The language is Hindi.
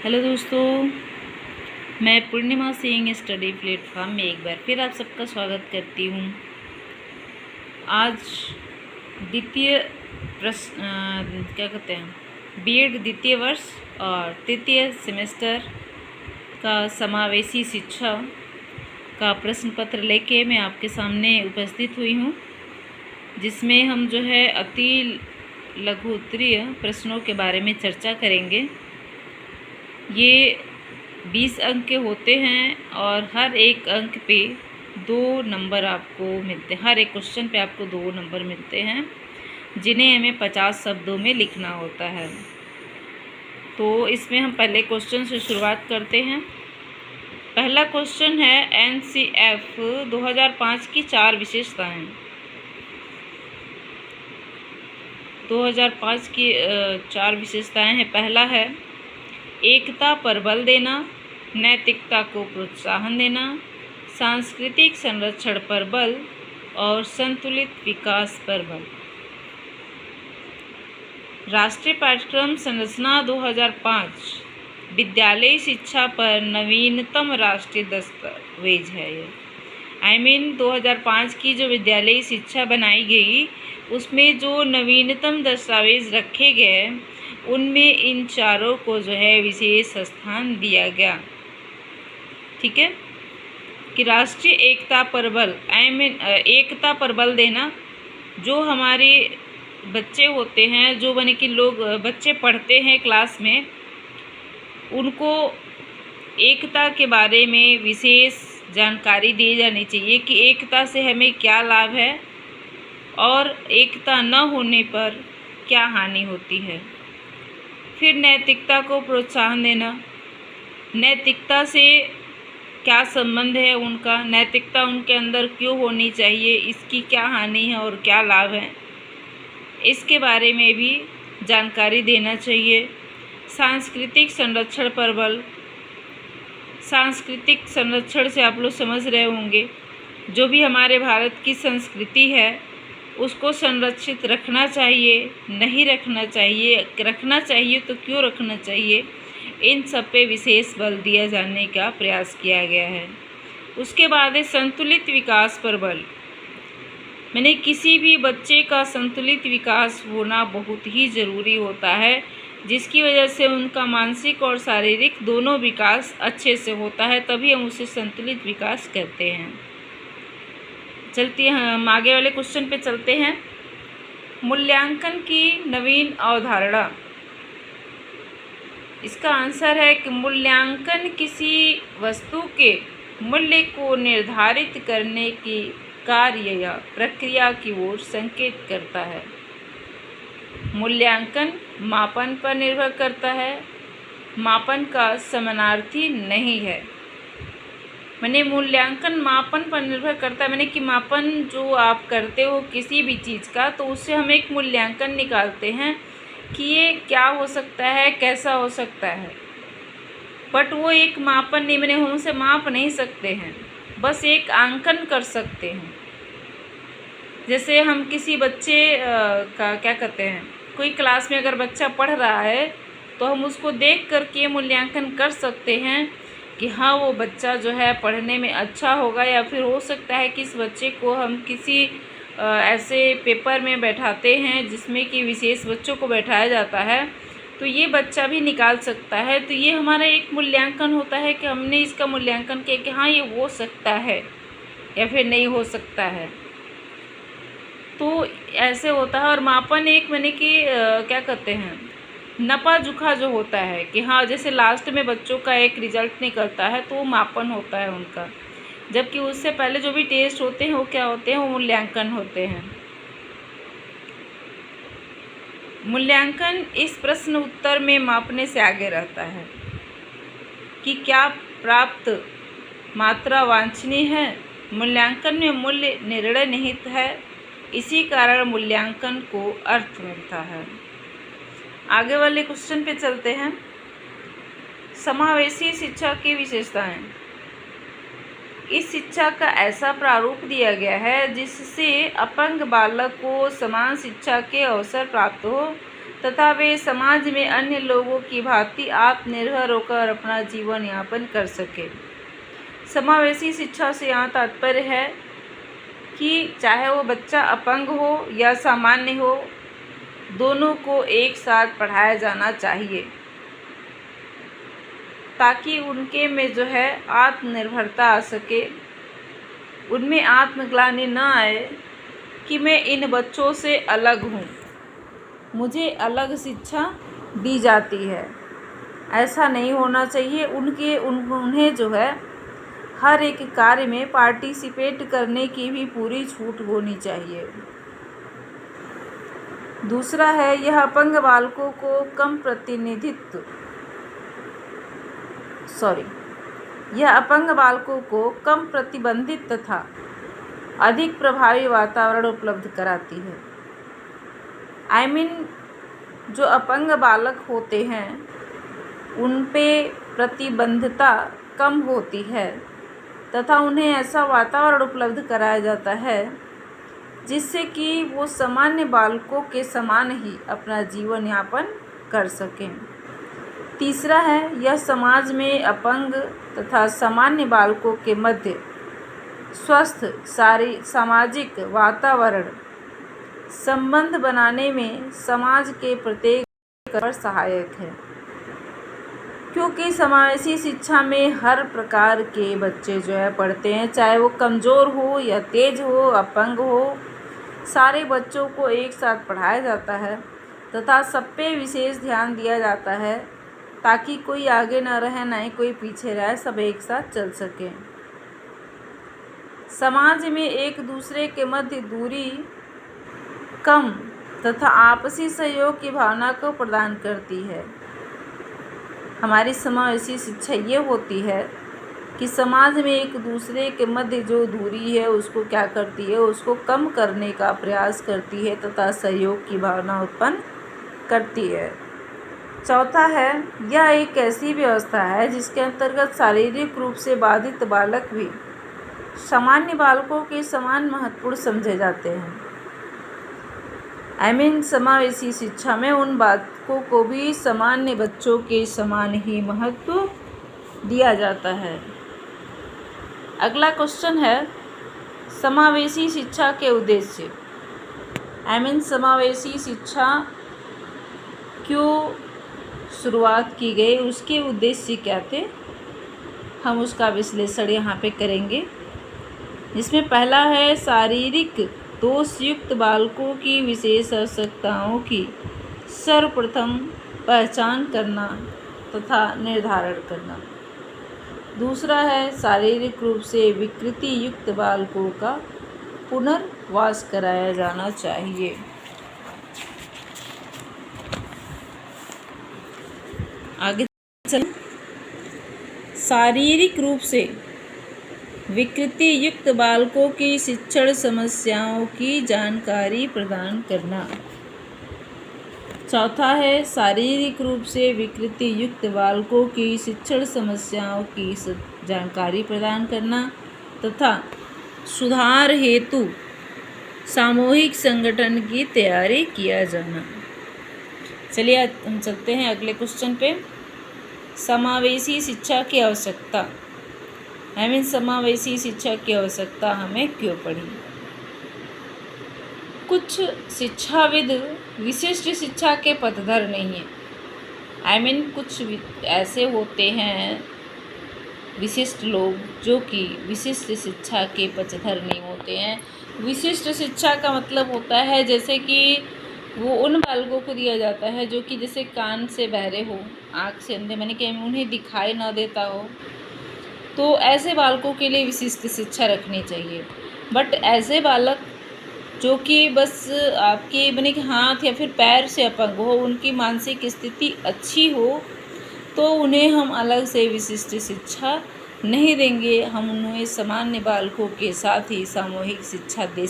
हेलो दोस्तों, मैं पूर्णिमा सिंह स्टडी प्लेटफॉर्म में एक बार फिर आप सबका स्वागत करती हूँ। आज द्वितीय क्या कहते हैं बीएड द्वितीय वर्ष और तृतीय सेमेस्टर का समावेशी शिक्षा का प्रश्न पत्र लेके मैं आपके सामने उपस्थित हुई हूँ, जिसमें हम जो है अति लघु उत्तरीय प्रश्नों के बारे में चर्चा करेंगे। ये 20 अंक के होते हैं और हर एक अंक पे 2 नंबर आपको मिलते हैं। हर एक क्वेश्चन पे आपको 2 नंबर मिलते हैं, जिन्हें हमें 50 शब्दों में लिखना होता है। तो इसमें हम पहले क्वेश्चन से शुरुआत करते हैं। पहला क्वेश्चन है एनसीएफ 2005 की 4 विशेषताएं। 2005 की 4 विशेषताएं हैं। पहला है एकता पर बल देना, नैतिकता को प्रोत्साहन देना, सांस्कृतिक संरक्षण पर बल और संतुलित विकास पर बल। राष्ट्रीय पाठ्यक्रम संरचना 2005 विद्यालयी शिक्षा पर नवीनतम राष्ट्रीय दस्तावेज है। ये 2005 की जो विद्यालयी शिक्षा बनाई गई, उसमें जो नवीनतम दस्तावेज रखे गए, उनमें इन चारों को जो है विशेष स्थान दिया गया। ठीक है, कि राष्ट्रीय एकता पर बल, एकता पर बल देना। जो हमारे बच्चे होते हैं, जो बने कि लोग बच्चे पढ़ते हैं क्लास में, उनको एकता के बारे में विशेष जानकारी दी जानी चाहिए कि एकता से हमें क्या लाभ है और एकता न होने पर क्या हानि होती है। फिर नैतिकता को प्रोत्साहन देना। नैतिकता से क्या संबंध है उनका, नैतिकता उनके अंदर क्यों होनी चाहिए, इसकी क्या हानि है और क्या लाभ है, इसके बारे में भी जानकारी देना चाहिए। सांस्कृतिक संरक्षण पर बल। सांस्कृतिक संरक्षण से आप लोग समझ रहे होंगे, जो भी हमारे भारत की संस्कृति है उसको संरक्षित रखना चाहिए, नहीं रखना चाहिए, रखना चाहिए तो क्यों रखना चाहिए, इन सब पे विशेष बल दिया जाने का प्रयास किया गया है। उसके बाद है संतुलित विकास पर बल। मैंने किसी भी बच्चे का संतुलित विकास होना बहुत ही ज़रूरी होता है, जिसकी वजह से उनका मानसिक और शारीरिक दोनों विकास अच्छे से होता है, तभी हम उसे संतुलित विकास कहते हैं। चलती हैं हम आगे वाले क्वेश्चन पे चलते हैं। मूल्यांकन की नवीन अवधारणा। इसका आंसर है कि मूल्यांकन किसी वस्तु के मूल्य को निर्धारित करने की कार्य या प्रक्रिया की ओर संकेत करता है। मूल्यांकन मापन पर निर्भर करता है, मापन का समानार्थी नहीं है। मैंने मूल्यांकन मापन पर निर्भर करता है, मैंने कि मापन जो आप करते हो किसी भी चीज़ का, तो उससे हम एक मूल्यांकन निकालते हैं कि ये क्या हो सकता है, कैसा हो सकता है। बट वो एक मापन नहीं, मैंने हम उसे माप नहीं सकते हैं, बस एक आंकन कर सकते हैं। जैसे हम किसी बच्चे का क्या कहते हैं, कोई क्लास में अगर बच्चा पढ़ रहा है तो हम उसको देख कर के मूल्यांकन कर सकते हैं कि हाँ, वो बच्चा जो है पढ़ने में अच्छा होगा, या फिर हो सकता है कि इस बच्चे को हम किसी ऐसे पेपर में बैठाते हैं जिसमें कि विशेष बच्चों को बैठाया जाता है, तो ये बच्चा भी निकाल सकता है। तो ये हमारा एक मूल्यांकन होता है कि हमने इसका मूल्यांकन किया कि हाँ, ये हो सकता है या फिर नहीं हो सकता है। तो ऐसे होता है। और मापन एक मैंने कि क्या कहते हैं, नपा जुखा जो होता है कि हाँ, जैसे लास्ट में बच्चों का एक रिजल्ट निकलता है तो वो मापन होता है उनका, जबकि उससे पहले जो भी टेस्ट होते हैं वो क्या होते हैं, वो मूल्यांकन होते हैं। मूल्यांकन इस प्रश्न उत्तर में मापने से आगे रहता है कि क्या प्राप्त मात्रा वांछनीय है। मूल्यांकन में मूल्य निर्णय निहित है, इसी कारण मूल्यांकन को अर्थ मिलता है। आगे वाले क्वेश्चन पे चलते हैं। समावेशी शिक्षा की विशेषताएं। इस शिक्षा का ऐसा प्रारूप दिया गया है जिससे अपंग बालक को समान शिक्षा के अवसर प्राप्त हो। तथा वे समाज में अन्य लोगों की भांति आत्मनिर्भर होकर अपना जीवन यापन कर सके। समावेशी शिक्षा से यहाँ तात्पर्य है कि चाहे वो बच्चा अपंग हो या सामान्य हो, दोनों को एक साथ पढ़ाया जाना चाहिए ताकि उनके में जो है आत्मनिर्भरता आ सके, उनमें आत्मग्लानि न आए कि मैं इन बच्चों से अलग हूँ, मुझे अलग शिक्षा दी जाती है। ऐसा नहीं होना चाहिए। उन्हें जो है हर एक कार्य में पार्टिसिपेट करने की भी पूरी छूट होनी चाहिए। दूसरा है, यह अपंग बालकों को कम प्रतिबंधित तथा अधिक प्रभावी वातावरण उपलब्ध कराती है। जो अपंग बालक होते हैं उन पे प्रतिबंधता कम होती है तथा उन्हें ऐसा वातावरण उपलब्ध कराया जाता है जिससे कि वो सामान्य बालकों के समान ही अपना जीवन यापन कर सकें। तीसरा है, यह समाज में अपंग तथा सामान्य बालकों के मध्य स्वस्थ सामाजिक वातावरण संबंध बनाने में समाज के प्रत्येक पर सहायक है, क्योंकि समावेशी शिक्षा में हर प्रकार के बच्चे जो है पढ़ते हैं, चाहे वो कमज़ोर हो या तेज हो, अपंग हो, सारे बच्चों को एक साथ पढ़ाया जाता है तथा सब पे विशेष ध्यान दिया जाता है ताकि कोई आगे न रहे न ही कोई पीछे रहे, सब एक साथ चल सकें। समाज में एक दूसरे के मध्य दूरी कम तथा आपसी सहयोग की भावना को प्रदान करती है। हमारी समावेशी शिक्षा ये होती है कि समाज में एक दूसरे के मध्य जो दूरी है उसको क्या करती है, उसको कम करने का प्रयास करती है तथा सहयोग की भावना उत्पन्न करती है। चौथा है, यह एक ऐसी व्यवस्था है जिसके अंतर्गत शारीरिक रूप से बाधित बालक भी सामान्य बालकों के समान महत्वपूर्ण समझे जाते हैं। समावेशी शिक्षा में उन बालकों को भी सामान्य बच्चों के समान ही महत्व दिया जाता है। अगला क्वेश्चन है, समावेशी शिक्षा के उद्देश्य। समावेशी शिक्षा क्यों शुरुआत की गई, उसके उद्देश्य क्या थे, हम उसका विश्लेषण यहाँ पे करेंगे। इसमें पहला है, शारीरिक दोषयुक्त बालकों की विशेष आवश्यकताओं की सर्वप्रथम पहचान करना तथा निर्धारण करना। दूसरा है, शारीरिक रूप से विकृति युक्त बालकों का पुनर्वास कराया जाना चाहिए। आगे चलें। शारीरिक रूप से विकृति युक्त बालकों की शिक्षण समस्याओं की जानकारी प्रदान करना। चौथा है, शारीरिक रूप से विकृति युक्त बालकों की शिक्षण समस्याओं की जानकारी प्रदान करना तथा सुधार हेतु सामूहिक संगठन की तैयारी किया जाना। चलिए हम चलते हैं अगले क्वेश्चन पे। समावेशी शिक्षा की आवश्यकता। समावेशी शिक्षा की आवश्यकता हमें क्यों पड़ी। कुछ शिक्षाविद विशिष्ट शिक्षा के पथधर नहीं है। कुछ ऐसे होते हैं विशिष्ट लोग जो कि विशिष्ट शिक्षा के पथधर नहीं होते हैं। विशिष्ट शिक्षा का मतलब होता है जैसे कि वो उन बालकों को दिया जाता है जो कि जैसे कान से बहरे हो, आँख से अंधे, माने कि उन्हें दिखाई ना देता हो, तो ऐसे बालकों के लिए विशिष्ट शिक्षा रखनी चाहिए। बट ऐसे बालक जो कि बस आपके बने कि हाथ या फिर पैर से अपंग हो, उनकी मानसिक स्थिति अच्छी हो, तो उन्हें हम अलग से विशिष्ट शिक्षा नहीं देंगे। हम उन्हें सामान्य बालकों के साथ ही सामूहिक शिक्षा दे